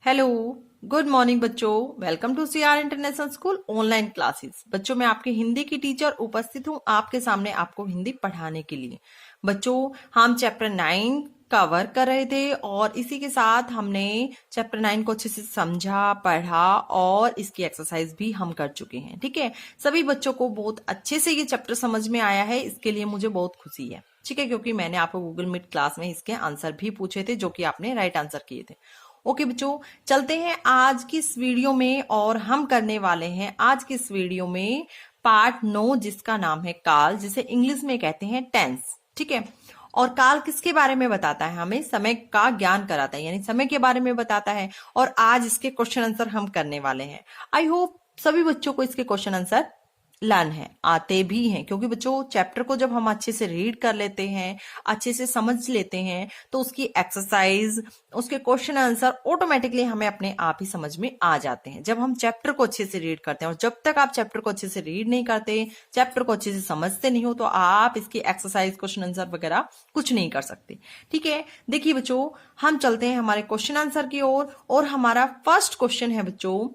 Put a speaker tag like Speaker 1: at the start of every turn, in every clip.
Speaker 1: Hello, good morning बच्चों। Welcome to CR international school online classes. बच्चों, मैं आपकी हिंदी की टीचर उपस्थित हूँ आपके सामने आपको हिंदी पढ़ाने के लिए। बच्चों, हम चैप्टर 9 कवर कर रहे थे और इसी के साथ हमने चैप्टर 9 को अच्छे से समझा, पढ़ा और इसकी एक्सरसाइज भी हम कर चुके हैं। ठीक है, सभी बच्चों को बहुत अच्छे से ये चैप्टर समझ में आया है, इसके लिए मुझे बहुत खुशी है। ठीक है, क्योंकि मैंने आपको गूगल मीट क्लास में इसके आंसर भी पूछे थे जो कि आपने राइट आंसर किए थे। ओके बच्चों, चलते हैं आज की इस वीडियो में और हम करने वाले हैं आज की इस वीडियो में पार्ट 9 जिसका नाम है काल, जिसे इंग्लिश में कहते हैं टेंस। ठीक है, और काल किसके बारे में बताता है? हमें समय का ज्ञान कराता है, यानी समय के बारे में बताता है। और आज इसके क्वेश्चन आंसर हम करने वाले हैं। आई होप सभी बच्चों को इसके क्वेश्चन आंसर लर्न है, आते भी हैं, क्योंकि बच्चों चैप्टर को जब हम अच्छे से रीड कर लेते हैं, अच्छे से समझ लेते हैं, तो उसकी एक्सरसाइज, उसके क्वेश्चन आंसर ऑटोमेटिकली हमें अपने आप ही समझ में आ जाते हैं जब हम चैप्टर को अच्छे से रीड करते हैं। और जब तक आप चैप्टर को अच्छे से रीड नहीं करते, चैप्टर को अच्छे से समझते नहीं हो, तो आप इसकी एक्सरसाइज, क्वेश्चन आंसर वगैरह कुछ नहीं कर सकते। ठीक है, देखिए बच्चों, हम चलते हैं हमारे क्वेश्चन आंसर की ओर। और हमारा फर्स्ट क्वेश्चन है बच्चों,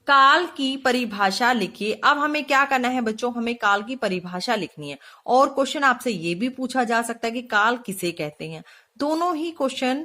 Speaker 1: काल की परिभाषा लिखिए। अब हमें क्या करना है बच्चों? हमें काल की परिभाषा लिखनी है। और क्वेश्चन आपसे ये भी पूछा जा सकता है कि काल किसे कहते हैं। दोनों ही क्वेश्चन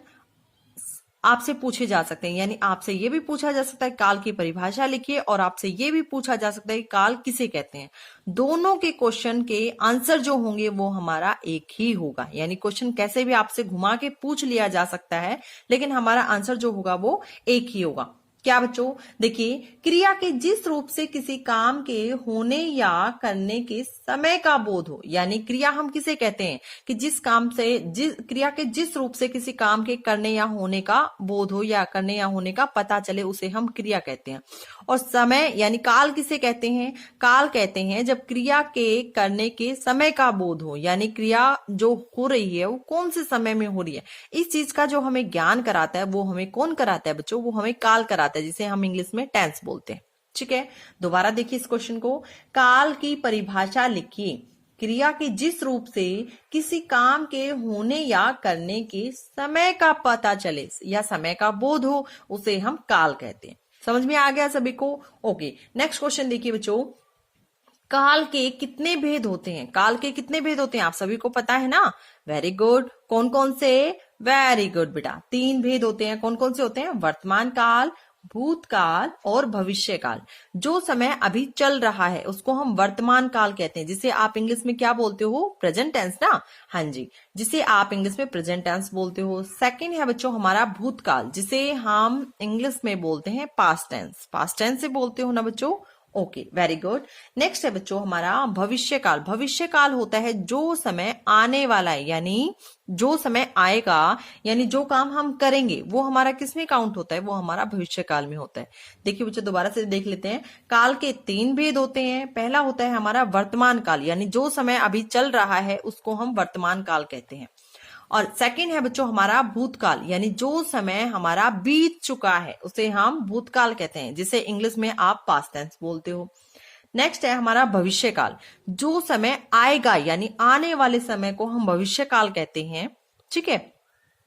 Speaker 1: आपसे पूछे जा सकते हैं, यानी आपसे ये भी पूछा जा सकता है काल की परिभाषा लिखिए, और आपसे ये भी पूछा जा सकता है कि काल किसे कहते हैं। दोनों के क्वेश्चन के आंसर जो होंगे वो हमारा एक ही होगा, यानी क्वेश्चन कैसे भी आपसे घुमा के पूछ लिया जा सकता है, लेकिन हमारा आंसर जो होगा वो एक ही होगा। क्या बच्चों? देखिए, क्रिया के जिस रूप से किसी काम के होने या करने के समय का बोध हो, यानी क्रिया हम किसे कहते हैं कि जिस काम से, जिस क्रिया के जिस रूप से किसी काम के करने या होने का बोध हो या करने या होने का पता चले, उसे हम क्रिया कहते हैं। और समय यानी काल किसे कहते हैं? काल कहते हैं जब क्रिया के करने के समय का बोध हो, यानी क्रिया जो हो रही है वो कौन से समय में हो रही है, इस चीज का जो हमें ज्ञान कराता है वो हमें कौन कराता है बच्चों? वो हमें काल कराता है, जिसे हम इंग्लिश में टेंस बोलते हैं। ठीक है, दोबारा देखिए इस क्वेश्चन को। काल की परिभाषा लिखिए। क्रिया के जिस रूप से किसी काम के होने या करने के समय का पता चले या समय का बोध हो, उसे हम काल कहते हैं। समझ में आ गया सभी को? ओके, नेक्स्ट क्वेश्चन देखिए बच्चों, काल के कितने भेद होते हैं? काल के कितने भेद होते हैं आप सभी को पता है ना? Very good. कौन कौन से? वेरी गुड बेटा, 3 भेद होते हैं। कौन कौन से होते हैं? वर्तमान काल, भूतकाल और भविष्य काल। जो समय अभी चल रहा है उसको हम वर्तमान काल कहते हैं, जिसे आप इंग्लिश में क्या बोलते हो? प्रेजेंट टेंस ना? हाँ जी, जिसे आप इंग्लिश में प्रेजेंट टेंस बोलते हो। सेकंड है बच्चों हमारा भूतकाल, जिसे हम इंग्लिश में बोलते हैं पास्ट टेंस। पास्ट टेंस से बोलते हो ना बच्चों? Okay, very good. नेक्स्ट है बच्चों हमारा भविष्य काल। भविष्य काल होता है जो समय आने वाला है, यानी जो समय आएगा, यानी जो काम हम करेंगे वो हमारा किस में काउंट होता है? वो हमारा भविष्य काल में होता है। देखिए बच्चों, दोबारा से देख लेते हैं। काल के 3 भेद होते हैं। पहला होता है हमारा वर्तमान काल, यानी जो समय अभी चल रहा है उसको हम वर्तमान काल कहते हैं। और सेकंड है बच्चों हमारा भूतकाल, यानी जो समय हमारा बीत चुका है उसे हम भूतकाल कहते हैं, जिसे इंग्लिश में आप पास्ट टेंस बोलते हो। नेक्स्ट है हमारा भविष्य काल, जो समय आएगा यानी आने वाले समय को हम भविष्य काल कहते हैं। ठीक है,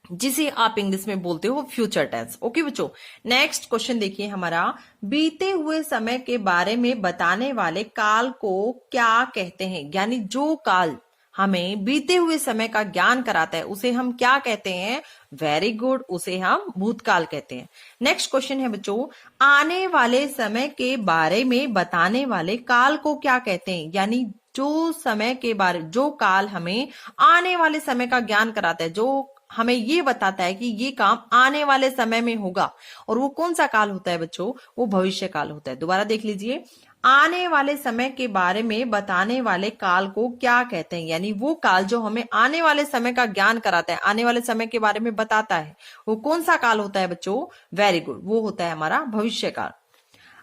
Speaker 1: जिसे आप इंग्लिश में बोलते हो फ्यूचर टेंस। ओके बच्चों, नेक्स्ट क्वेश्चन देखिए हमारा, बीते हुए समय के बारे में बताने वाले काल को क्या कहते हैं? यानी जो काल हमें बीते हुए समय का ज्ञान कराता है उसे हम क्या कहते हैं? वेरी गुड, उसे हम भूतकाल कहते हैं। नेक्स्ट क्वेश्चन है बच्चों, आने वाले समय के बारे में बताने वाले काल को क्या कहते हैं? यानी जो समय के बारे, जो काल हमें आने वाले समय का ज्ञान कराता है, जो हमें ये बताता है कि ये काम आने वाले समय में होगा, और वो कौन सा काल होता है बच्चों? वो भविष्य काल होता है। दोबारा देख लीजिए, आने वाले समय के बारे में बताने वाले काल को क्या कहते हैं? यानी वो काल जो हमें आने वाले समय का ज्ञान कराता है, आने वाले समय के बारे में बताता है, वो कौन सा काल होता है बच्चों? वेरी गुड, वो होता है हमारा भविष्य काल।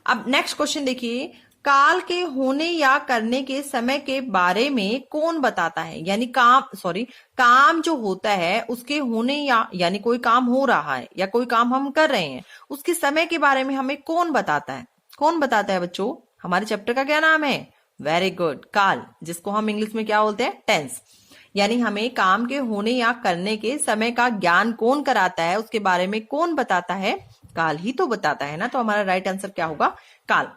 Speaker 1: अब नेक्स्ट क्वेश्चन देखिए, काल के होने या करने के समय के बारे में कौन बताता है? यानी काम जो होता है उसके होने या, यानी कोई काम हो रहा है या कोई काम हम कर रहे हैं, उसके समय के बारे में हमें कौन बताता है? कौन बताता है बच्चों? हमारे चैप्टर का क्या नाम है? वेरी गुड, काल, जिसको हम इंग्लिश में क्या बोलते हैं? टेंस। यानी हमें काम के होने या करने के समय का ज्ञान कौन कराता है, उसके बारे में कौन बताता है, काल ही तो बताता है ना। तो हमारा राइट आंसर क्या होगा, काल।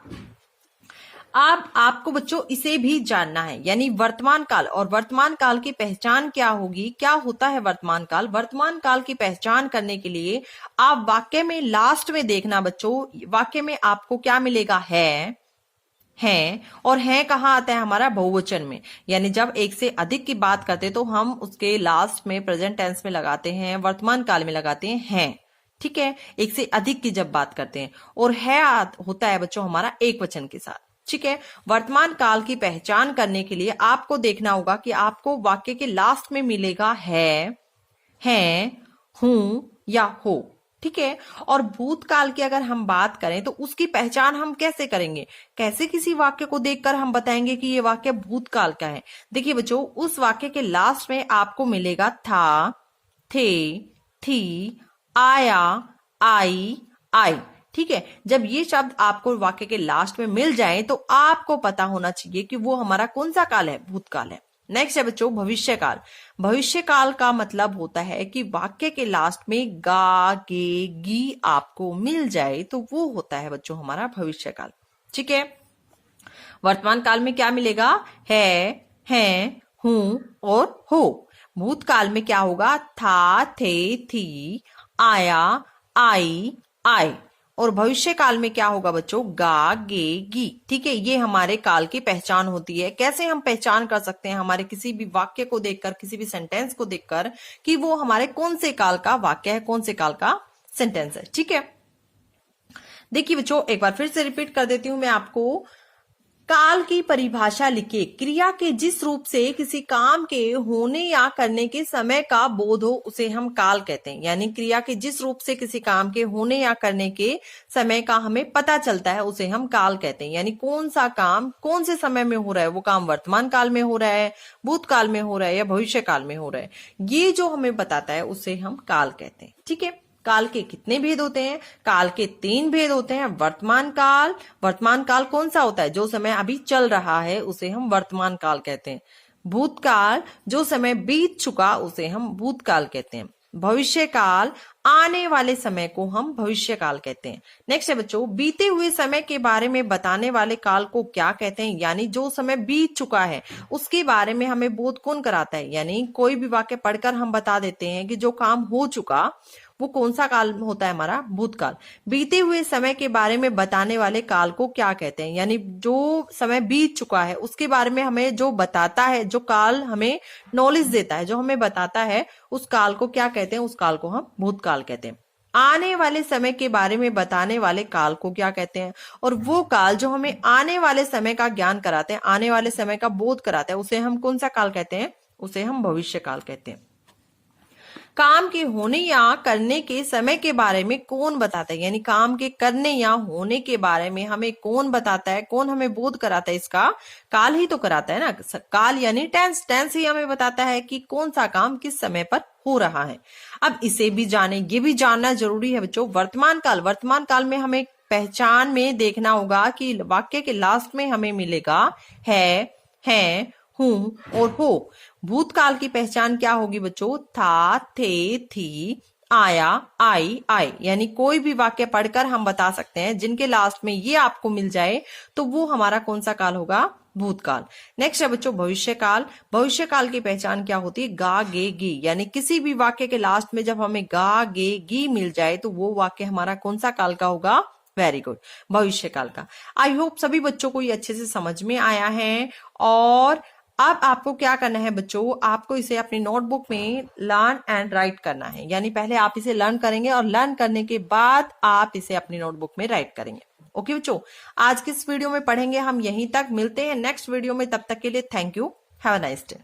Speaker 1: अब आपको बच्चों इसे भी जानना है, यानी वर्तमान काल। और वर्तमान काल की पहचान क्या होगी, क्या होता है वर्तमान काल। वर्तमान काल की पहचान करने के लिए आप वाक्य में लास्ट में देखना बच्चों, वाक्य में आपको क्या मिलेगा, है। और है कहाँ आता है, हमारा बहुवचन में। यानी जब एक से अधिक की बात करते हैं तो हम उसके लास्ट में प्रेजेंट टेंस में लगाते हैं, वर्तमान काल में लगाते हैं। ठीक है, एक से अधिक की जब बात करते हैं। और है होता है बच्चों हमारा एक वचन के साथ। ठीक है, वर्तमान काल की पहचान करने के लिए आपको देखना होगा कि आपको वाक्य के लास्ट में मिलेगा है, हूं या हो। ठीक है, और भूतकाल की अगर हम बात करें तो उसकी पहचान हम कैसे करेंगे, कैसे किसी वाक्य को देखकर हम बताएंगे कि ये वाक्य भूतकाल का है। देखिए बच्चों, उस वाक्य के लास्ट में आपको मिलेगा था, थे, थी, आया, आई, आई। ठीक है, जब ये शब्द आपको वाक्य के लास्ट में मिल जाए तो आपको पता होना चाहिए कि वो हमारा कौन सा काल है, भूतकाल है। नेक्स्ट है बच्चों भविष्य काल। भविष्य काल का मतलब होता है कि वाक्य के लास्ट में गा, गे, गी आपको मिल जाए तो वो होता है बच्चों हमारा भविष्य काल। ठीक है, वर्तमान काल में क्या मिलेगा, है, हूं और हो। भूतकाल में क्या होगा, था, थे, थी, आया, आई, आए। और भविष्य काल में क्या होगा बच्चों, गा, गे, गी। ठीक है, ये हमारे काल की पहचान होती है। कैसे हम पहचान कर सकते हैं हमारे किसी भी वाक्य को देखकर, किसी भी सेंटेंस को देखकर कि वो हमारे कौन से काल का वाक्य है, कौन से काल का सेंटेंस है। ठीक है, देखिए बच्चों एक बार फिर से रिपीट कर देती हूं मैं आपको। काल की परिभाषा लिखिए, क्रिया के जिस रूप से किसी काम के होने या करने के समय का बोध हो उसे हम काल कहते हैं। यानी क्रिया के जिस रूप से किसी काम के होने या करने के समय का हमें पता चलता है उसे हम काल कहते हैं। यानी कौन सा काम कौन से समय में हो रहा है, वो काम वर्तमान काल में हो रहा है, भूतकाल में हो रहा है या भविष्य काल में हो रहा है, ये जो हमें बताता है उसे हम काल कहते हैं। ठीक है, काल के कितने भेद होते हैं, काल के 3 भेद होते हैं। वर्तमान काल कौन सा होता है, जो समय अभी चल रहा है उसे हम वर्तमान काल कहते हैं। भूतकाल, जो समय बीत चुका उसे हम भूतकाल कहते हैं। भविष्य काल, आने वाले समय को हम भविष्य काल कहते हैं। नेक्स्ट है बच्चों, बीते हुए समय के बारे में बताने वाले काल को क्या कहते हैं। यानी जो समय बीत चुका है उसके बारे में हमें बोध कौन कराता है। यानी कोई भी वाक्य पढ़कर हम बता देते हैं कि जो काम हो चुका वो कौन सा काल होता है, हमारा भूतकाल। बीते हुए समय के बारे में बताने वाले काल को क्या कहते हैं। यानी जो समय बीत चुका है उसके बारे में हमें जो बताता है, जो काल हमें नॉलेज देता है, जो हमें बताता है, उस काल को क्या कहते हैं, उस काल को हम भूतकाल कहते हैं। आने वाले समय के बारे में बताने वाले काल को क्या कहते हैं, और वो काल जो हमें आने वाले समय का ज्ञान कराते हैं, आने वाले समय का बोध कराता है, उसे हम कौन सा काल कहते हैं, उसे हम भविष्य काल कहते हैं। काम के होने या करने के समय के बारे में कौन बताता है। यानी काम के करने या होने के बारे में हमें कौन बताता है, कौन हमें बोध कराता है, इसका काल ही तो कराता है ना। काल यानी टेंस ही हमें बताता है कि कौन सा काम किस समय पर हो रहा है। अब इसे भी जाने, ये भी जानना जरूरी है बच्चों। वर्तमान काल में हमें पहचान में देखना होगा कि वाक्य के लास्ट में हमें मिलेगा है, हूं और हो। भूतकाल की पहचान क्या होगी बच्चों, था, थे, थी, आया, आई, आए। यानी कोई भी वाक्य पढ़कर हम बता सकते हैं जिनके लास्ट में ये आपको मिल जाए तो वो हमारा कौन सा काल होगा, भूतकाल। नेक्स्ट है बच्चों भविष्य काल की पहचान क्या होती है, गा, गे, गी। यानी किसी भी वाक्य के लास्ट में जब हमें गा, गे, गी मिल जाए तो वो वाक्य हमारा कौन सा काल का होगा, वेरी गुड, भविष्य काल का। आई होप सभी बच्चों को ये अच्छे से समझ में आया है। और अब आपको क्या करना है बच्चों, आपको इसे अपनी नोटबुक में लर्न एंड राइट करना है। यानी पहले आप इसे लर्न करेंगे और लर्न करने के बाद आप इसे अपनी नोटबुक में राइट करेंगे। ओके बच्चों, आज की इस वीडियो में पढ़ेंगे हम यहीं तक। मिलते हैं नेक्स्ट वीडियो में, तब तक के लिए thank you, have a nice day.